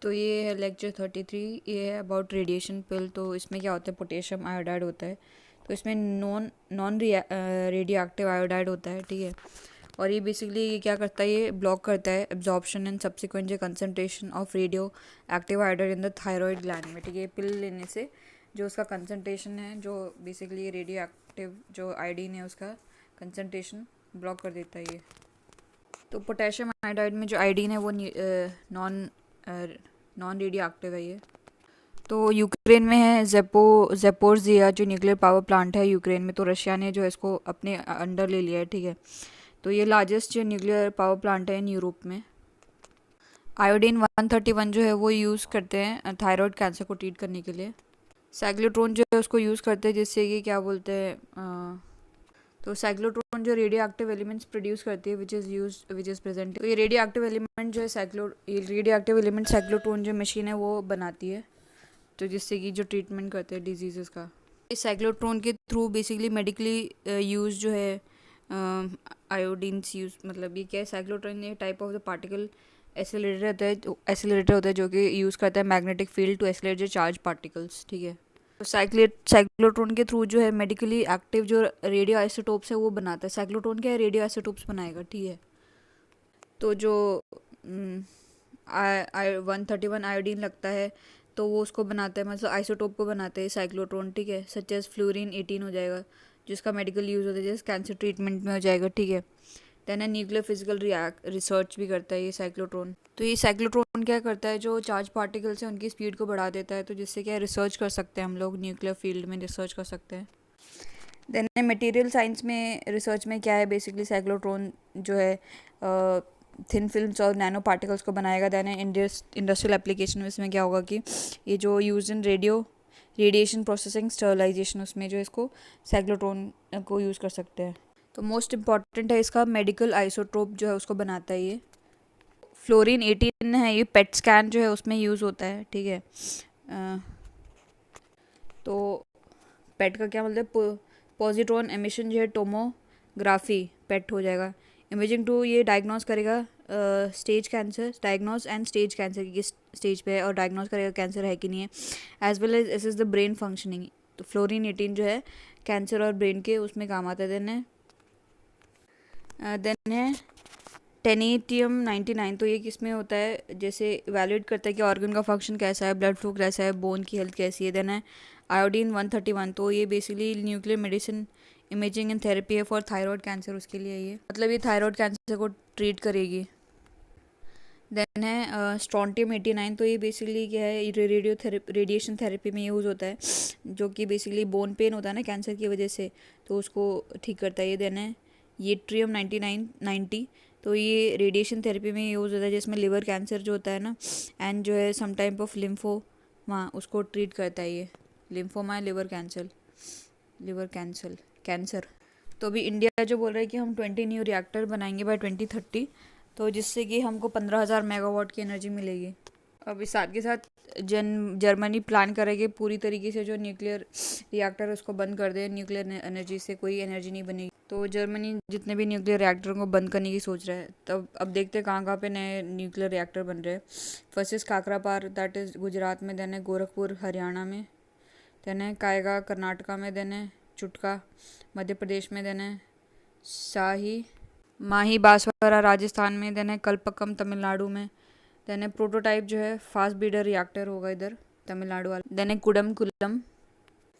तो ये है लेक्चर 33। ये है अबाउट रेडिएशन पिल। तो इसमें क्या होता है, पोटेशियम आयोडाइड होता है। तो इसमें non non radio active iodide होता है, ठीक है। और ये बेसिकली ये क्या करता है, ये ब्लॉक करता है absorption and subsequent concentration of radio active iodide in the thyroid gland में, ठीक है। पिल लेने से जो उसका कंसंट्रेशन है, जो बेसिकली रेडियो एक्टिव जो आयोडीन है उसका कंसंट्रेशन ब्लॉक कर देता है ये। तो पोटेशियम आयोडाइड में जो आयोडीन है वो नॉन नॉन रेडियो एक्टिव है ये। तो यूक्रेन में है जेपोरजिया जो न्यूक्लियर पावर प्लांट है यूक्रेन में। तो रशिया ने जो है इसको अपने अंडर ले लिया है, ठीक है। तो ये लार्जेस्ट जो न्यूक्लियर पावर प्लांट है इन यूरोप में। आयोडीन 131 जो है वो यूज़ करते हैं थायराइड कैंसर को ट्रीट करने के लिए। साइक्लोट्रोन जो है उसको यूज़ करते हैं जिससे कि क्या बोलते हैं, तो साइक्लोट्रोन जो रेडियो एक्टिव एलिमेंट्स प्रोड्यूस करती है विच इज़ प्रेजेंट। तो ये रेडियो एक्टिव एलिमेंट जो है रेडियो एक्टिव एलिमेंट साइक्लोट्रोन जो मशीन है वो बनाती है, तो जिससे कि जो ट्रीटमेंट करते हैं डिजीज़ का। इस साइक्लोट्रोन के थ्रू बेसिकली मेडिकली यूज जो है आयोडीन्स यूज, मतलब ये क्या है, साइक्लोट्रोन ये type of the particle oscillator होता है जो कि यूज़ करता है मैग्नेटिक फील्ड टू एसिलेट जो चार्ज पार्टिकल्स, ठीक है। तो साइक्लोट्रोन के थ्रू जो है मेडिकली एक्टिव जो रेडियो आइसोटोप्स है वो बनाता है। साइक्लोट्रोन क्या है, रेडियो आइसोटोप्स बनाएगा, ठीक है। तो जो 131 आयोडीन लगता है तो वो उसको बनाता है, मतलब आइसोटोप को बनाते हैं साइक्लोट्रोन, ठीक है। सच एज फ्लोरीन 18 हो जाएगा जिसका मेडिकल यूज़ होता है, जैसे कैंसर ट्रीटमेंट में हो जाएगा, ठीक है। देन है न्यूक्लियर फिजिकल रिसर्च भी करता है ये साइक्लोट्रोन। तो ये साइक्लोट्रोन क्या करता है, जो चार्ज पार्टिकल्स हैं उनकी स्पीड को बढ़ा देता है, तो जिससे क्या रिसर्च कर सकते हैं हम लोग, न्यूक्लियर फील्ड में रिसर्च कर सकते हैं। देन मटेरियल साइंस में रिसर्च में क्या है, बेसिकली साइक्लोट्रॉन जो है थिन फिल्म्स और नैनो पार्टिकल्स को बनाएगा। देन इंडस्ट्रियल एप्लीकेशन में इसमें क्या होगा कि ये जो use in radiation processing sterilisation, उसमें जो इसको साइक्लोट्रॉन को यूज़ कर सकते हैं। तो मोस्ट इम्पॉर्टेंट है इसका मेडिकल आइसोट्रोप जो है उसको बनाता है ये। फ्लोरीन 18 है, ये पेट स्कैन जो है उसमें यूज़ होता है, ठीक है। तो पेट का क्या मतलब, पॉजिट्रॉन एमिशन जो है टोमोग्राफी पेट हो जाएगा। इमेजिंग टू ये डायग्नोस करेगा stage cancer, diagnose and stage cancer की किस स्टेज पे है और डायग्नोस करेगा कैंसर है कि नहीं है, as well as is the brain functioning. तो फ्लोरीन 18 जो है कैंसर और ब्रेन के उसमें काम आता है। देन है टेनीटियम 99। तो ये किस में होता है, जैसे इवेल्यूएट करता है कि ऑर्गन का फंक्शन कैसा है, ब्लड फ्लो कैसा है, बोन की हेल्थ कैसी है। देन है आयोडीन 131। तो ये basically nuclear medicine imaging and therapy है फॉर थायराइड कैंसर, उसके लिए ये मतलब ये थायराइड कैंसर को ट्रीट करेगी। देन है स्ट्रॉन्टियम 89। तो ये बेसिकली क्या है, रेडिएशन थेरेपी में यूज़ होता है, जो कि बेसिकली बोन पेन होता है ना कैंसर की वजह से, तो उसको ठीक करता है ये। देन है ये ट्रियम 90। तो ये रेडिएशन थेरेपी में यूज़ होता है जिसमें लिवर कैंसर जो होता है ना, एंड जो है सम टाइप ऑफ लिम्फोमा उसको ट्रीट करता है ये। Lymphoma liver cancer. तो अभी इंडिया जो बोल रहा है कि हम 20 न्यू रिएक्टर बनाएंगे बाय 2030, तो जिससे कि हमको 15,000 मेगावाट की एनर्जी मिलेगी। अब इस साथ के साथ जर्मनी प्लान करेगी पूरी तरीके से जो न्यूक्लियर रिएक्टर उसको बंद कर दे, न्यूक्लियर एनर्जी से कोई एनर्जी नहीं बनेगी। तो जर्मनी जितने भी न्यूक्लियर रिएक्टरों को बंद करने की सोच रहा है। तब अब देखते हैं कहाँ कहाँ पे नए न्यूक्लियर रिएक्टर बन रहे हैं। First is Kakrapar, that is Gujarat में। देन है गोरखपुर हरियाणा में। देन है कायगा कर्नाटका में। देन है चुटका मध्य प्रदेश में। देन है शाही माही बांसवाड़ा राजस्थान में। देन है कलपक्कम तमिलनाडु में। देन है प्रोटोटाइप जो है फास्ट ब्रीडर रिएक्टर होगा इधर तमिलनाडु वाला। देन है कुडम।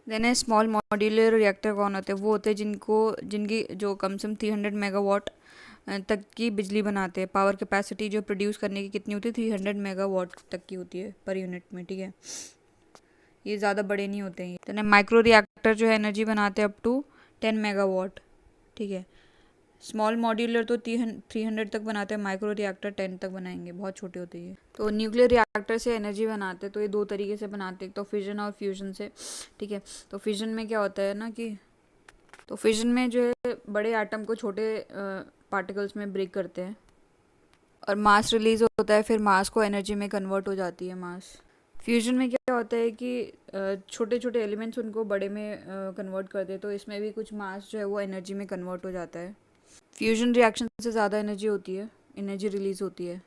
देन है स्मॉल मॉड्यूलर रिएक्टर कौन होते हैं, वो होते हैं जिनकी जो कम से कम 300 मेगावाट तक की बिजली बनाते हैं। पावर कैपेसिटी जो प्रोड्यूस करने की कितनी होती है, 300 मेगावाट तक की होती है पर यूनिट में, ठीक है। ये ज़्यादा बड़े नहीं होते हैं। देन है माइक्रो रिएक्टर जो है एनर्जी बनाते हैं अप टू 10 मेगावाट, ठीक है। स्मॉल मॉड्यूलर तो 300 तक बनाते हैं, माइक्रो रिएक्टर 10 तक बनाएंगे, बहुत छोटे होते हैं। तो न्यूक्लियर रिएक्टर से एनर्जी बनाते हैं, तो ये दो तरीके से बनाते हैं, तो फिजन और फ्यूजन से, ठीक है। तो फिजन में क्या होता है ना कि, तो फिजन में जो है बड़े एटम को छोटे पार्टिकल्स में ब्रेक करते हैं और मास रिलीज होता है, फिर मास को एनर्जी में कन्वर्ट हो जाती है मास। फ्यूजन में क्या होता है कि छोटे छोटे एलिमेंट्स उनको बड़े में कन्वर्ट करते हैं, तो इसमें भी कुछ मास जो है वो एनर्जी में कन्वर्ट हो जाता है। फ्यूजन रिएक्शन से ज़्यादा एनर्जी रिलीज होती है।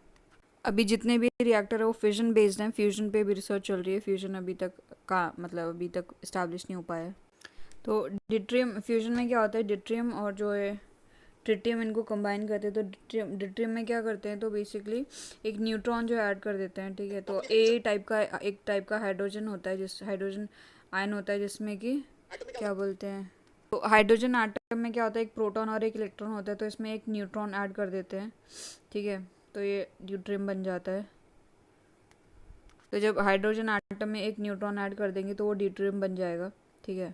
अभी जितने भी रिएक्टर है वो फिजन बेस्ड हैं, फ्यूजन पे भी रिसर्च चल रही है, फ्यूजन अभी तक का मतलब अभी तक इस्टेब्लिश नहीं हो पाया है। तो डिट्रियम फ्यूजन में क्या होता है, डिट्रियम और जो है ट्रिटियम इनको कंबाइन करते हैं। तो डिट्रियम में क्या करते हैं, तो बेसिकली एक न्यूट्रॉन जो ऐड कर देते हैं, ठीक है। तो ए टाइप का एक टाइप का हाइड्रोजन होता है, जिस हाइड्रोजन आयन होता है जिसमें कि क्या बोलते हैं, तो हाइड्रोजन आटम में क्या होता है, एक प्रोटॉन और एक इलेक्ट्रॉन होता है, तो इसमें एक न्यूट्रॉन ऐड कर देते हैं, ठीक है। तो ये ड्यूट्रियम बन जाता है। तो जब हाइड्रोजन आटम में एक न्यूट्रॉन ऐड कर देंगे तो वो ड्यूट्रियम बन जाएगा, ठीक है।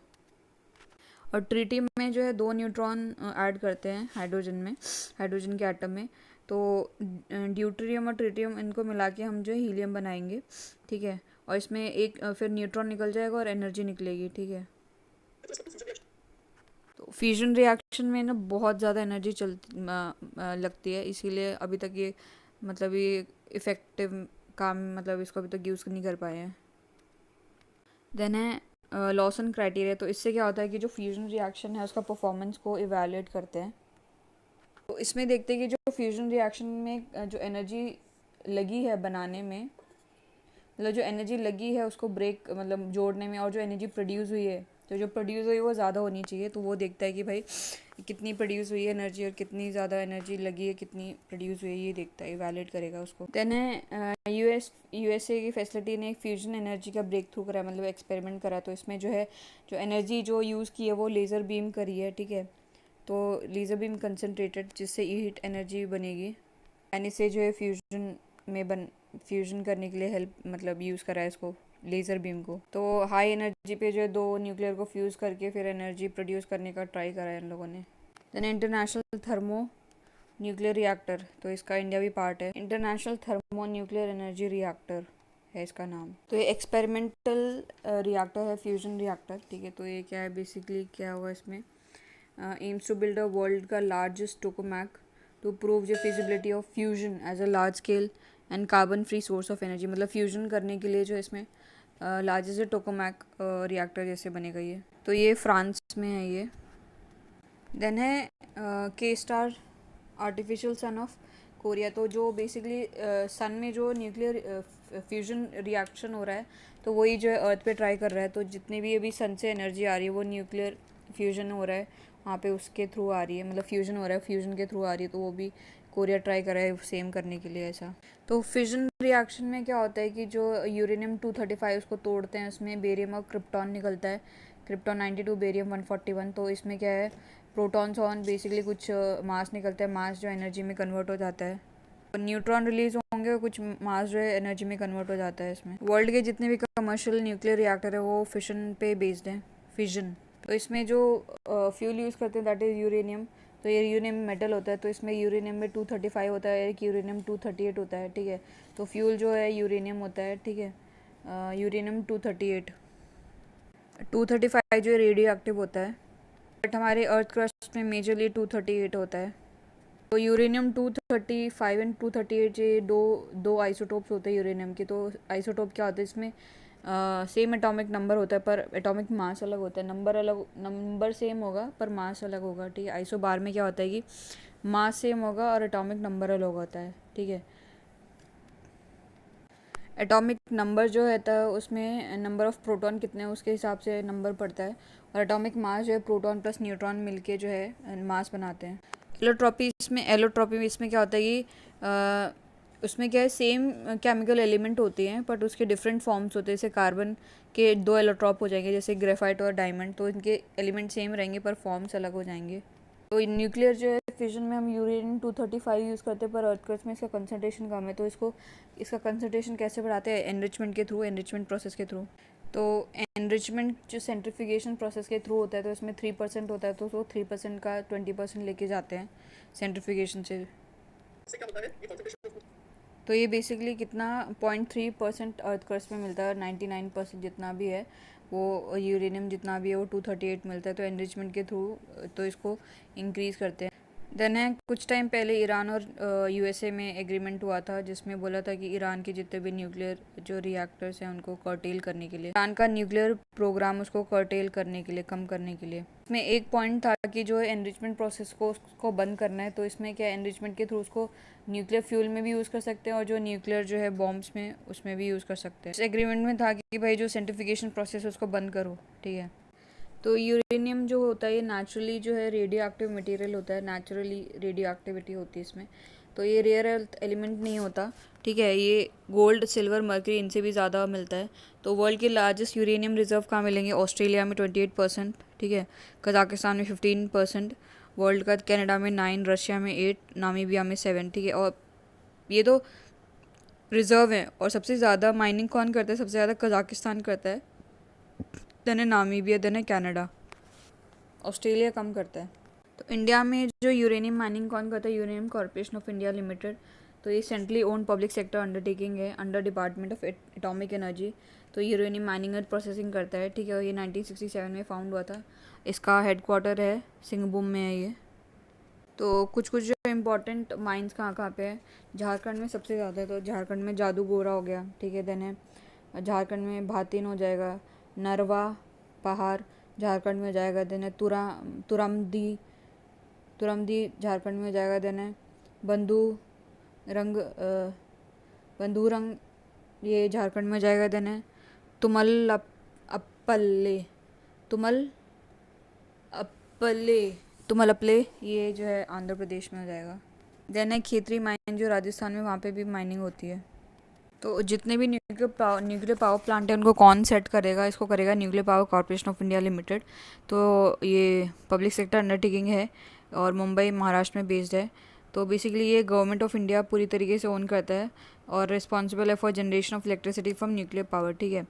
और ट्रिटियम में जो है दो न्यूट्रॉन ऐड करते हैं हाइड्रोजन में, हाइड्रोजन के आटम में। तो ड्यूट्रियम और ट्रिटियम इनको मिला के हम जो है हीलियम बनाएंगे, ठीक है। और इसमें एक फिर न्यूट्रॉन निकल जाएगा और एनर्जी निकलेगी, ठीक है। तो फ्यूजन रिएक्शन में ना बहुत ज़्यादा एनर्जी लगती है, इसीलिए अभी तक ये मतलब ये इफ़ेक्टिव काम मतलब इसको अभी तक यूज़ नहीं कर पाए हैं। देन है लॉसन क्राइटेरिया। तो इससे क्या होता है कि जो फ्यूजन रिएक्शन है उसका परफॉर्मेंस को इवैल्यूएट करते हैं। तो इसमें देखते हैं कि जो फ्यूजन रिएक्शन में जो एनर्जी लगी है बनाने में, मतलब जो एनर्जी लगी है उसको ब्रेक मतलब जोड़ने में, और जो एनर्जी प्रोड्यूस हुई है, तो जो प्रोड्यूस हुई है वो ज़्यादा होनी चाहिए। तो वो देखता है कि भाई कितनी प्रोड्यूस हुई है एनर्जी और कितनी ज़्यादा एनर्जी लगी है, कितनी प्रोड्यूस हुई है, ये देखता है, वैलिडेट करेगा उसको। देन है यूएसए की फैसिलिटी ने एक फ्यूजन एनर्जी का ब्रेक थ्रू करा, मतलब एक्सपेरिमेंट करा। तो इसमें जो है जो एनर्जी जो यूज़ की है वो लेज़र बीम करी है, ठीक है। तो लेज़र बीम कंसनट्रेटेड, जिससे हीट एनर्जी बनेगी, एंड इसे जो है फ्यूजन करने के लिए हेल्प मतलब यूज़ करा है इसको, लेज़र बीम को। तो हाई एनर्जी पे जो है दो न्यूक्लियर को फ्यूज़ करके फिर एनर्जी प्रोड्यूस करने का ट्राई करा है इन लोगों ने। Then international thermo nuclear reactor, तो इसका इंडिया भी पार्ट है। International thermo nuclear energy reactor है इसका नाम। तो ये एक्सपेरिमेंटल रिएक्टर है, फ्यूजन रिएक्टर, ठीक है। तो ये क्या है बेसिकली, क्या हुआ इसमें, aims to build a world का largest tokamak to prove the feasibility of fusion as a large scale and carbon free source of energy. मतलब फ्यूजन करने के लिए जो इसमें लार्जेस्ट टोकामैक रिएक्टर जैसे बनेगा ये। तो ये फ्रांस में है ये। देन है के star artificial son of Korea. तो जो बेसिकली सन में जो न्यूक्लियर फ्यूजन रिएक्शन हो रहा है, तो वही जो है अर्थ पे ट्राई कर रहा है। तो जितनी भी अभी सन से एनर्जी आ रही है वो न्यूक्लियर फ्यूजन हो रहा है वहाँ पे, उसके थ्रू आ रही है, मतलब फ्यूजन हो रहा है, फ्यूजन के थ्रू आ रही है। तो वो भी कोरिया ट्राई कर रहा है सेम करने के लिए ऐसा। तो फिजन रिएक्शन में क्या होता है कि जो यूरेनियम 235 उसको तोड़ते हैं, उसमें बेरियम और क्रिप्टॉन निकलता है, क्रिप्टॉन 92, बेरियम 141। तो इसमें क्या है, प्रोटॉन्स ऑन बेसिकली कुछ मास निकलता है, मास जो एनर्जी में कन्वर्ट हो जाता है, और न्यूट्रॉन रिलीज होंगे और कुछ मास जो है एनर्जी में कन्वर्ट हो जाता है इसमें। वर्ल्ड के जितने भी कमर्शियल न्यूक्लियर रिएक्टर है वो फिशन पे बेस्ड हैं, फिजन। तो इसमें जो फ्यूल यूज़ करते हैं दैट इज़ यूरेनियम। तो ये यूरेनियम मेटल होता है, तो इसमें यूरेनियम में 235 होता है, एक यूरेनियम 238 होता है, ठीक है। तो फ्यूल जो है यूरेनियम होता है, ठीक है, यूरेनियम 238। 235 जो है रेडियो एक्टिव होता है, बट हमारे अर्थ क्रस्ट में मेजरली 238 होता है। तो यूरेनियम 235 एंड 238 ये दो दो आइसोटोप्स होते हैं यूरेनियम के। तो आइसोटोप क्या होता है, इसमें सेम एटॉमिक नंबर होता है पर एटॉमिक मास अलग होता है, नंबर अलग, नंबर सेम होगा पर मास अलग होगा, ठीक है। आइसो बार में क्या होता है कि मास सेम होगा और एटॉमिक नंबर अलग होता है, ठीक है। एटॉमिक नंबर जो रहता है उसमें नंबर ऑफ़ प्रोटॉन कितने हैं उसके हिसाब से नंबर पड़ता है, और एटॉमिक मास जो है प्रोटॉन प्लस न्यूट्रॉन मिलके जो है मास बनाते हैं। एलोट्रॉपी में इसमें क्या होता है कि उसमें क्या है, सेम केमिकल एलिमेंट होते हैं बट उसके डिफरेंट फॉर्म्स होते हैं। जैसे कार्बन के दो एलोट्रॉप हो जाएंगे, जैसे ग्रेफाइट और डायमंड, तो इनके एलिमेंट सेम रहेंगे पर फॉर्म्स अलग हो जाएंगे। तो न्यूक्लियर जो है फिजन में हम यूरेनियम 235 यूज़ करते हैं, पर अर्थक्वेक्स में इसका कंसनट्रेशन कम है। तो इसका कंसनट्रेशन कैसे बढ़ाते हैं, एनरिचमेंट के थ्रू, एनरिचमेंट प्रोसेस के थ्रू। तो एनरिचमेंट जो सेंट्रीफिकेशन प्रोसेस के थ्रू होता है, तो इसमें 3% होता है, तो वो 3% का 20% लेके जाते हैं सेंट्रीफिकेशन से। तो ये बेसिकली कितना 0.3% अर्थ क्रस्ट में मिलता है, और 99% जितना भी है वो यूरेनियम जितना भी है वो 238 मिलता है। तो एनरिचमेंट के थ्रू तो इसको इंक्रीज़ करते हैं। देन है कुछ टाइम पहले ईरान और यूएसए में एग्रीमेंट हुआ था जिसमें बोला था कि ईरान के जितने भी न्यूक्लियर जो रिएक्टर्स हैं उनको कर्टेल करने के लिए, ईरान का न्यूक्लियर प्रोग्राम उसको कर्टेल करने के लिए, कम करने के लिए। इसमें एक पॉइंट था कि जो है एनरिचमेंट प्रोसेस को उसको बंद करना है। तो इसमें क्या एनरिचमेंट के थ्रू उसको न्यूक्लियर फ्यूल में भी यूज़ कर सकते हैं और जो न्यूक्लियर जो है बॉम्ब्स में उसमें भी यूज़ कर सकते हैं। इस एग्रीमेंट में था कि भाई जो सेंट्रिफिकेशन प्रोसेस है उसको बंद करो, ठीक है। तो यूरेनियम जो होता है ये नेचुरली जो है रेडियो एक्टिव मटेरियल होता है, नेचुरली रेडियो एक्टिविटी होती है इसमें। तो ये रेयर अर्थ एलिमेंट नहीं होता, ठीक है। ये गोल्ड, सिल्वर, मर्करी इनसे भी ज़्यादा मिलता है। तो वर्ल्ड के लार्जेस्ट यूरेनियम रिजर्व कहाँ मिलेंगे? ऑस्ट्रेलिया में 28%, ठीक है। कजाकिस्तान में 15%, वर्ल्ड का कनाडा में 9, रशिया में 8, नामीबिया में 7, ठीक है। और ये तो रिजर्व है। और सबसे ज़्यादा माइनिंग कौन करता है? सबसे ज़्यादा कजाकिस्तान करता है, देन है नामीबिया, देन है कनाडा। ऑस्ट्रेलिया कम करता है। तो इंडिया में जो यूरेनियम माइनिंग कौन करता है? Uranium corporation of India limited. तो ये centrally own public sector undertaking है under department of atomic energy. तो यूरेनियम माइनिंग और प्रोसेसिंग करता है, ठीक है। और ये 1967 में फाउंड हुआ था। इसका हेडक्वार्टर है सिंहभूम में है ये। तो कुछ कुछ जो इम्पोर्टेंट माइंस कहाँ कहाँ पे है? झारखंड में सबसे ज़्यादा है। तो झारखंड में जादूगोरा हो गया, ठीक है। देन है झारखंड में भातीन हो जाएगा, नरवा पहाड़ झारखंड में हो जाएगा। देन है तुरामदी, तुरमदी झारखंड में हो जाएगा। देन है बंधु रंग बंधुरंग, ये झारखंड में हो जाएगा। देन है तुमल अपल्ले, तुमल अपले, तुमल अपले, ये जो है आंध्र प्रदेश में हो जाएगा। देन है खेतरी माइन जो राजस्थान में, वहाँ पे भी माइनिंग होती है। तो जितने भी न्यूक्लियर पावर प्लांट है उनको कौन सेट करेगा? इसको करेगा nuclear power corporation of India limited. तो ये पब्लिक सेक्टर अंडरटेकिंग है और मुंबई महाराष्ट्र में बेस्ड है। तो बेसिकली ये गवर्नमेंट ऑफ इंडिया पूरी तरीके से ओन करता है और रिस्पॉन्सिबल है for generation of electricity from nuclear power, ठीक है।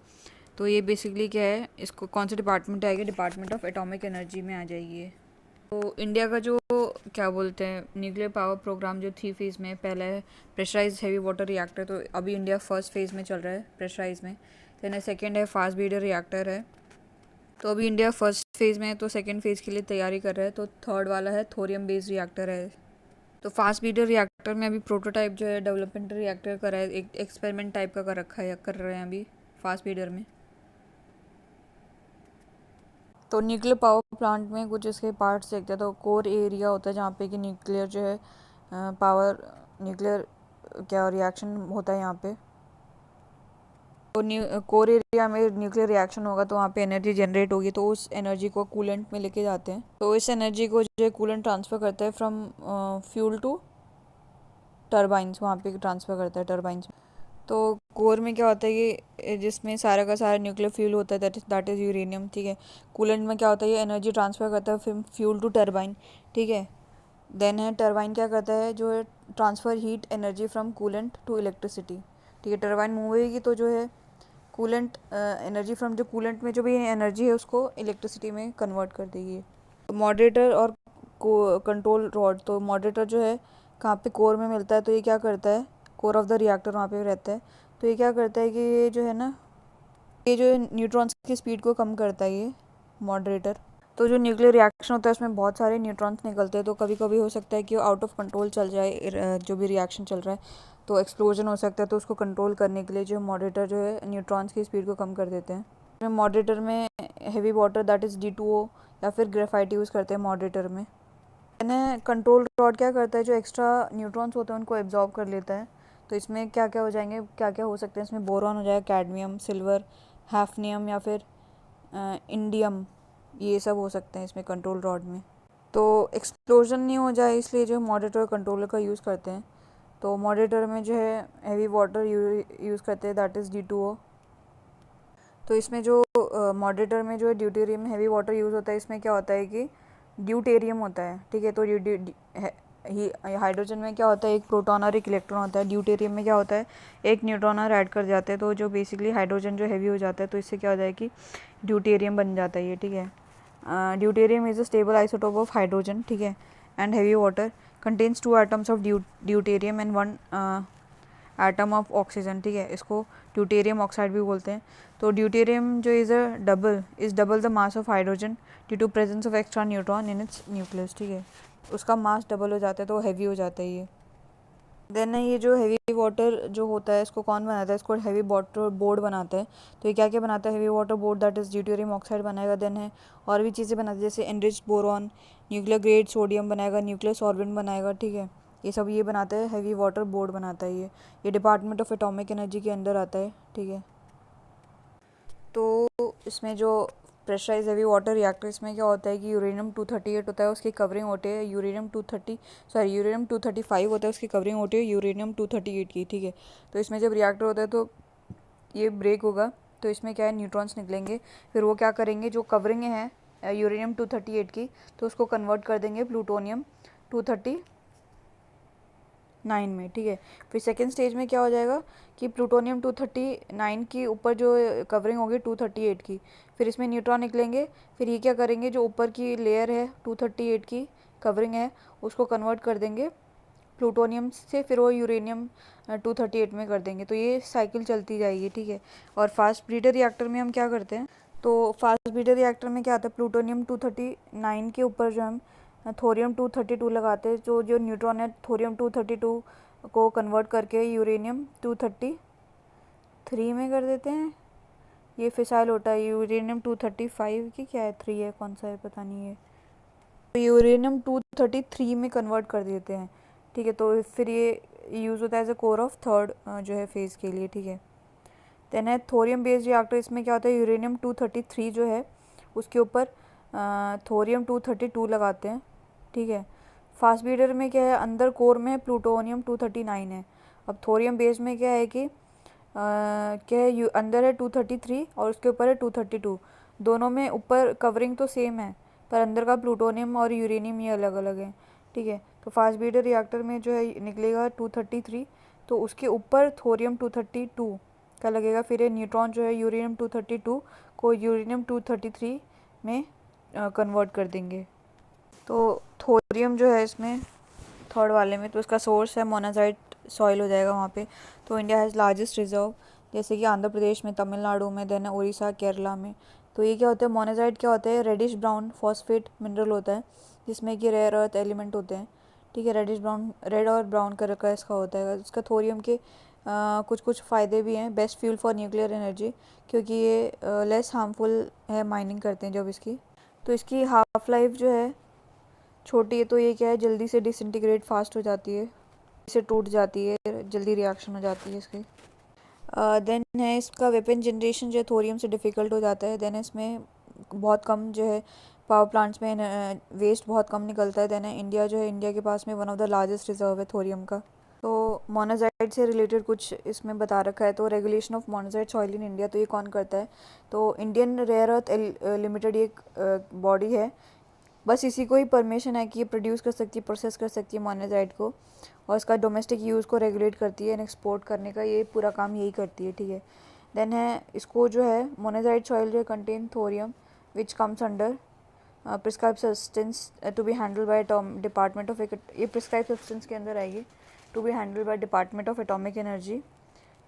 तो ये बेसिकली क्या है, इसको कौन सा डिपार्टमेंट आएगा? डिपार्टमेंट ऑफ एटॉमिक एनर्जी में आ जाएगी ये। तो इंडिया का जो क्या बोलते हैं न्यूक्लियर पावर प्रोग्राम जो 3 फेज़ में, पहला है प्रेशराइज हैवी वाटर रिएक्टर। तो अभी इंडिया फर्स्ट फेज़ में चल रहा है प्रेशराइज में। देन सेकंड है फास्ट ब्रीडर रिएक्टर है। तो अभी इंडिया फर्स्ट फेज़ में है, तो सेकंड फेज़ के लिए तैयारी कर रहा है। तो थर्ड वाला है थोरियम बेस्ड रिएक्टर है। तो फास्ट ब्रीडर रिएक्टर में अभी प्रोटोटाइप जो है डेवलपमेंट रिएक्टर करा है, एक एक्सपेरिमेंट टाइप का कर रखा है, कर रहे हैं अभी फास्ट ब्रीडर में। तो न्यूक्लियर पावर प्लांट में कुछ इसके पार्ट्स देखते हैं। तो कोर एरिया होता है जहाँ पे कि न्यूक्लियर जो है पावर न्यूक्लियर क्या रिएक्शन होता है यहाँ पे। तो कोर एरिया में न्यूक्लियर रिएक्शन होगा तो वहाँ पे एनर्जी जनरेट होगी। तो उस एनर्जी को कूलेंट में लेके जाते हैं। तो इस एनर्जी को जो है कूलेंट ट्रांसफ़र करता है फ्रॉम फ्यूल टू टर्बाइंस, वहाँ पे ट्रांसफ़र करता है टर्बाइंस। तो कोर में क्या होता है कि जिसमें सारा का सारा न्यूक्लियर फ्यूल होता है, दैट इज़ यूरेनियम, ठीक है। कूलेंट में क्या होता है, ये एनर्जी ट्रांसफ़र करता है फिर फ्यूल टू टर्बाइन, ठीक है। देन है टर्बाइन क्या करता है, जो है transfer heat energy from coolant to electricity, ठीक है। टर्बाइन मूव होगी तो जो है कूलेंट एनर्जी फ्रॉम जो कूलेंट में जो भी एनर्जी है उसको इलेक्ट्रिसिटी में कन्वर्ट कर देगी। तो मॉडरेटर और कंट्रोल रॉड, तो मॉडरेटर जो है कहाँ पे कोर में मिलता है। तो ये क्या करता है, कोर ऑफ द रिएक्टर वहाँ पे रहता है। तो ये क्या करता है कि ये जो है ना, ये जो न्यूट्रॉन्स की स्पीड को कम करता है ये मॉडरेटर। तो जो न्यूक्लियर रिएक्शन होता है उसमें बहुत सारे न्यूट्रॉन्स निकलते हैं। तो कभी कभी हो सकता है कि वो आउट ऑफ कंट्रोल चल जाए, जो भी रिएक्शन चल रहा है तो एक्सप्लोजन हो सकता है। तो उसको कंट्रोल करने के लिए जो मॉडरेटर जो है न्यूट्रॉन्स की स्पीड को कम कर देते हैं। मॉडरेटर में heavy water that is D2O या फिर ग्रेफाइट यूज़ करते हैं मॉडरेटर में। यानी कंट्रोल रॉड क्या करता है, जो एक्स्ट्रा न्यूट्रॉन्स होते हैं उनको एब्जॉर्ब कर लेता है। तो इसमें क्या क्या हो जाएंगे, क्या क्या हो सकते हैं इसमें? बोरॉन हो जाएगा, कैडमियम, सिल्वर, हैफनियम या फिर इंडियम, ये सब हो सकते हैं इसमें कंट्रोल रॉड में। तो एक्सप्लोजन नहीं हो जाए इसलिए जो मॉडरेटर और कंट्रोलर का यूज़ करते हैं। तो मॉडरेटर में जो है हैवी वाटर यूज़ करते हैं दैट इज़ D2O। तो इसमें जो मॉडरेटर में जो है ड्यूटेरियम में हैवी वाटर यूज़ होता है। इसमें क्या होता है कि ड्यूटेरियम होता है, ठीक है। तो हाइड्रोजन में क्या होता है, एक प्रोटॉन और एक इलेक्ट्रॉन होता है। ड्यूटेरियम में क्या होता है, एक न्यूट्रॉन और ऐड कर जाते हैं। तो जो बेसिकली हाइड्रोजन जो हैवी हो जाता है तो इससे क्या हो जाए कि ड्यूटेरियम बन जाता है ये, ठीक है। Deuterium is a stable isotope of hydrogen, ठीक है, and heavy water, contains 2 atoms of deuterium and 1 atom of oxygen, ठीक है। इसको ड्यूटेरियम ऑक्साइड भी बोलते हैं। तो ड्यूटेरियम जो is double the mass of hydrogen due to presence of extra neutron in its nucleus, ठीक है। उसका मास डबल हो जाता है तो हैवी हो जाता है ये। देन ये जो हैवी वाटर जो होता है इसको कौन बनाता है, इसको हैवी वाटर बोर्ड बनाता है। तो ये क्या क्या बनाता है heavy water board, that is deuterium oxide बनाएगा। देन है और भी चीज़ें बनाती है जैसे enriched boron, nuclear grade sodium बनाएगा, न्यूक्लियर सॉल्वेंट बनाएगा, ठीक है। ये सब ये बनाता है, हैवी वाटर बोर्ड बनाता है ये डिपार्टमेंट ऑफ एटॉमिक एनर्जी के अंदर आता है, ठीक है। तो इसमें जो प्रेशराइज हैवी वाटर रिएक्टर, इसमें क्या होता है कि यूरेनियम 238 होता है, उसकी कवरिंग होती है यूरेनियम 235 होता है, उसकी कवरिंग होती है यूरेनियम 238 की, ठीक है। तो इसमें जब रिएक्टर होता है तो ये ब्रेक होगा, तो इसमें क्या है न्यूट्रॉन्स निकलेंगे, फिर वो क्या करेंगे जो कवरिंग है यूरेनियम 238 की, तो उसको कन्वर्ट कर देंगे प्लूटोनियम 239 में, ठीक है। फिर सेकेंड स्टेज में क्या हो जाएगा कि प्लूटोनियम 239 की ऊपर जो कवरिंग होगी 238 की, फिर इसमें न्यूट्रॉन निकलेंगे, फिर ये क्या करेंगे जो ऊपर की लेयर है 238 की कवरिंग है उसको कन्वर्ट कर देंगे प्लूटोनियम से, फिर वो यूरेनियम 238 में कर देंगे, तो ये साइकिल चलती जाएगी, ठीक है। और फास्ट ब्रीडर रिएक्टर में हम क्या करते हैं, तो फास्ट ब्रीडर रिएक्टर में क्या आता है प्लूटोनियम 239 के ऊपर जो हम थोरियम 232 लगाते हैं, जो जो न्यूट्रॉन है थोरियम 232 को कन्वर्ट करके यूरेनियम 233 में कर देते हैं। ये फिसाइल होता है यूरेनियम 235 की क्या है 3 है कौन सा है पता नहीं है, तो यूरेनियम 233 में कन्वर्ट कर देते हैं, ठीक है। तो फिर ये यूज़ होता है as a core of third जो है फेज़ के लिए, ठीक है। देन है थोरियम बेस्ड रिएक्टर, इसमें क्या होता है यूरेनियम 233 जो है उसके ऊपर थोरियम 232 लगाते हैं, ठीक है। फास्ट ब्रीडर में क्या है अंदर कोर में प्लूटोनियम 239 है। अब थोरियम बेस में क्या है कि क्या है अंदर है 233 और उसके ऊपर है 232, दोनों में ऊपर कवरिंग तो सेम है पर अंदर का प्लूटोनियम और यूरेनियम ये अलग अलग है, ठीक है। तो फास्ट ब्रीडर रिएक्टर में जो है निकलेगा 233, तो उसके ऊपर थोरियम 232 का लगेगा, फिर ये न्यूट्रॉन जो है यूरेनियम 232 को यूरेनियम 233 में कन्वर्ट कर देंगे। तो थोरियम जो है इसमें थर्ड वाले में तो उसका सोर्स है मोनाजाइट सॉइल हो जाएगा वहाँ पे। तो इंडिया हैज़ लार्जेस्ट रिजर्व, जैसे कि आंध्र प्रदेश में, तमिलनाडु में, देन उड़ीसा, केरला में। तो ये क्या होता है मोनाजाइट क्या होता है रेडिश ब्राउन फॉस्फेट मिनरल होता है जिसमें कि रेयर अर्थ एलिमेंट होते हैं, ठीक है। रेडिश ब्राउन रेड और ब्राउन कलर का इसका होता है। इसका थोरियम के कुछ कुछ फ़ायदे भी हैं, best fuel for nuclear energy, क्योंकि ये लेस हार्मफुल है माइनिंग करते हैं जब इसकी। तो इसकी हाफ लाइफ जो है छोटी है, तो ये क्या है जल्दी से डिसइंटीग्रेट फास्ट हो जाती है, इसे टूट जाती है, जल्दी रिएक्शन हो जाती है इसकी। देन है इसका वेपन जनरेशन जो है थोरियम से डिफ़िकल्ट हो जाता है। देन इसमें बहुत कम जो है पावर प्लांट्स में वेस्ट बहुत कम निकलता है। देन है इंडिया जो है इंडिया के पास में one of the largest reserve है थोरियम का। तो मोनाजाइट से रिलेटेड कुछ इसमें बता रखा है, तो regulation of monazite soil in India, तो ये कौन करता है, तो इंडियन रेयर अर्थ लिमिटेड एक बॉडी है, बस इसी को ही परमिशन है कि ये प्रोड्यूस कर सकती है, प्रोसेस कर सकती है मोनाजाइट को, और इसका डोमेस्टिक यूज़ को रेगुलेट करती है एंड एक्सपोर्ट करने का ये पूरा काम यही करती है, ठीक है। देन है इसको जो है मोनाजाइट सॉइल जो contain thorium which comes under prescribe substance to be handle by department of, ये प्रिस्क्राइब सब्सटेंस के अंदर आएगी, to be handle by department of atomic energy,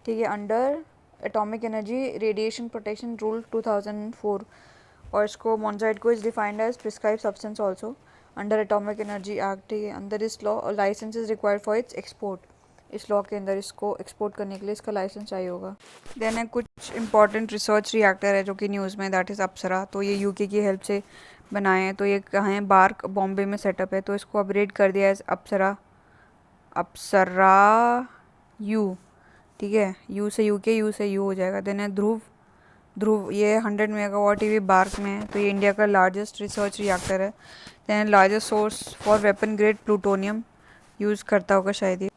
ठीक है, under atomic energy radiation protection rule 2004। और इसको monazite को is defined as prescribe substance also under atomic energy act, ठीक है। अंदर इस law licence is required for its export, इस लॉ के अंदर इसको एक्सपोर्ट करने के लिए इसका लाइसेंस चाहिए होगा। देन है कुछ इंपॉर्टेंट रिसर्च रिएक्टर है जो कि न्यूज़ में, दैट इज़ अप्सरा। तो ये यूके की हेल्प से बनाए हैं, तो ये कहाँ है बार्क बॉम्बे में सेटअप है, तो इसको अपग्रेड कर दिया है अप्सरा, अप्सरा यू, ठीक है। यू से यूके, यू से यू हो जाएगा। देन है ध्रुव, ध्रुव ये 100 मेगावाट ईवी बार्क में है, तो ये इंडिया का लार्जेस्ट रिसर्च रिएक्टर है। Then largest source for weapon grade plutonium use करता होगा शायद ये।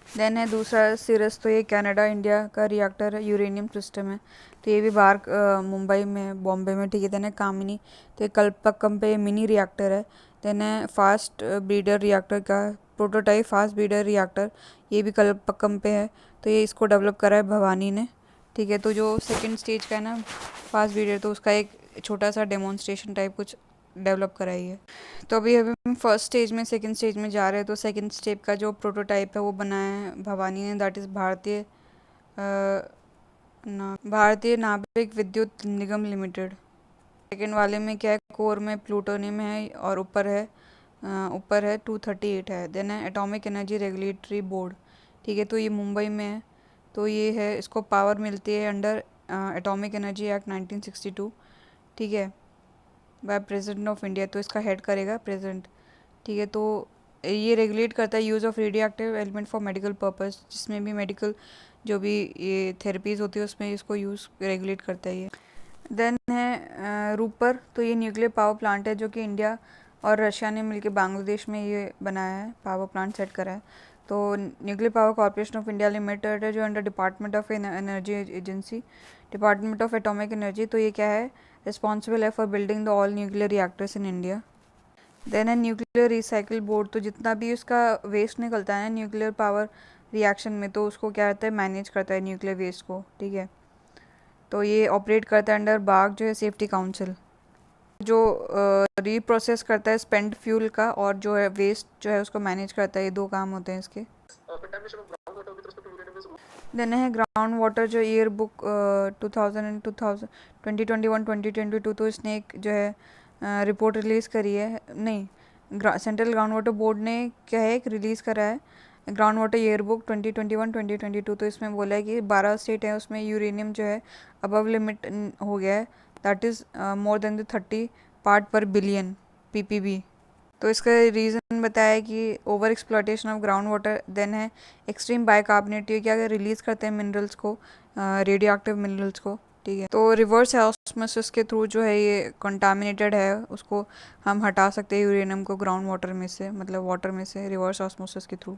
देन है दूसरा सिरस, तो ये कनाडा इंडिया का रिएक्टर है, यूरेनियम सिस्टम है, तो ये भी बार्क मुंबई में, बॉम्बे में, ठीक है। देन है कामिनी, तो ये कल्पक्कम पे मिनी रिएक्टर है। देन है फास्ट ब्रीडर रिएक्टर का प्रोटोटाइप फास्ट ब्रीडर रिएक्टर, ये भी कल्पक्कम पे है, तो ये इसको डेवलप करा है भवानी ने, ठीक है। तो जो सेकंड स्टेज का है ना फास्ट ब्रीडर, तो उसका एक छोटा सा डेमोन्स्ट्रेशन टाइप कुछ डेवलप कराई है। तो अभी अभी हम फर्स्ट स्टेज में सेकंड स्टेज में जा रहे हैं। तो सेकंड स्टेप का जो प्रोटोटाइप है वो बनाया है भवानी ने, दैट इज़ भारतीय नाभिक विद्युत निगम लिमिटेड। सेकंड वाले में क्या है कोर में प्लूटोनियम है और ऊपर है ऊपर है 238 है। देन है एटॉमिक एनर्जी रेगुलेटरी बोर्ड, ठीक है, तो ये मुंबई में है। तो ये है, इसको पावर मिलती है अंडर एटॉमिक एनर्जी एक्ट 1962, ठीक है, बाय प्रेसिडेंट ऑफ इंडिया। तो इसका हेड करेगा प्रेसिडेंट, ठीक है। तो ये रेगुलेट करता है use of radio active element for medical purpose, जिसमें भी मेडिकल जो भी ये थेरेपीज़ होती है उसमें इसको यूज़ रेगुलेट करता है ये। देन है रूपर, तो ये न्यूक्लियर पावर प्लांट है जो कि इंडिया और रशिया ने मिलकर बांग्लादेश में ये बनाया है, पावर प्लांट सेट करा है। तो nuclear power corporation of India limited है जो under department of energy agency, department of atomic energy. तो ये क्या है, रिस्पॉन्सिबल है for building the all nuclear reactors in India. Then है न्यूक्लियर रिसाइकिल बोर्ड, तो जितना भी उसका वेस्ट निकलता है ना न्यूक्लियर पावर रिएक्शन में, तो उसको क्या कहता है, मैनेज करता है न्यूक्लियर वेस्ट को, ठीक है। तो ये ऑपरेट करता है अंडर बाग जो है सेफ्टी काउंसिल, जो रीप्रोसेस करता है स्पेंड फ्यूल का, और जो है वेस्ट जो है उसको मैनेज करता है। ये दो काम होते हैं इसके। देन है ग्राउंड वाटर, जो ईयर बुक 2021-2022, तो इसने एक जो है रिपोर्ट रिलीज़ करी है, नहीं, सेंट्रल ग्राउंड वाटर बोर्ड ने क्या है, एक रिलीज़ करा है ग्राउंड वाटर ईयर बुक 2021-2022। तो इसमें बोला है कि 12 स्टेट है उसमें यूरेनियम जो है अबव लिमिट हो गया है, that is more than the 30 part per billion ppb। तो इसका रीज़न बताया है कि over exploitation of ground water. Then है एक्सट्रीम बाइकार्बोनेट, ये क्या रिलीज़ करते हैं मिनरल्स को, रेडियो एक्टिव मिनरल्स को, ठीक है। तो रिवर्स ऑस्मोसिस के थ्रू जो है ये कंटामिनेटेड है, उसको हम हटा सकते हैं यूरेनियम को ग्राउंड वाटर में से, मतलब वाटर में से, रिवर्स ऑस्मोसिस के थ्रू।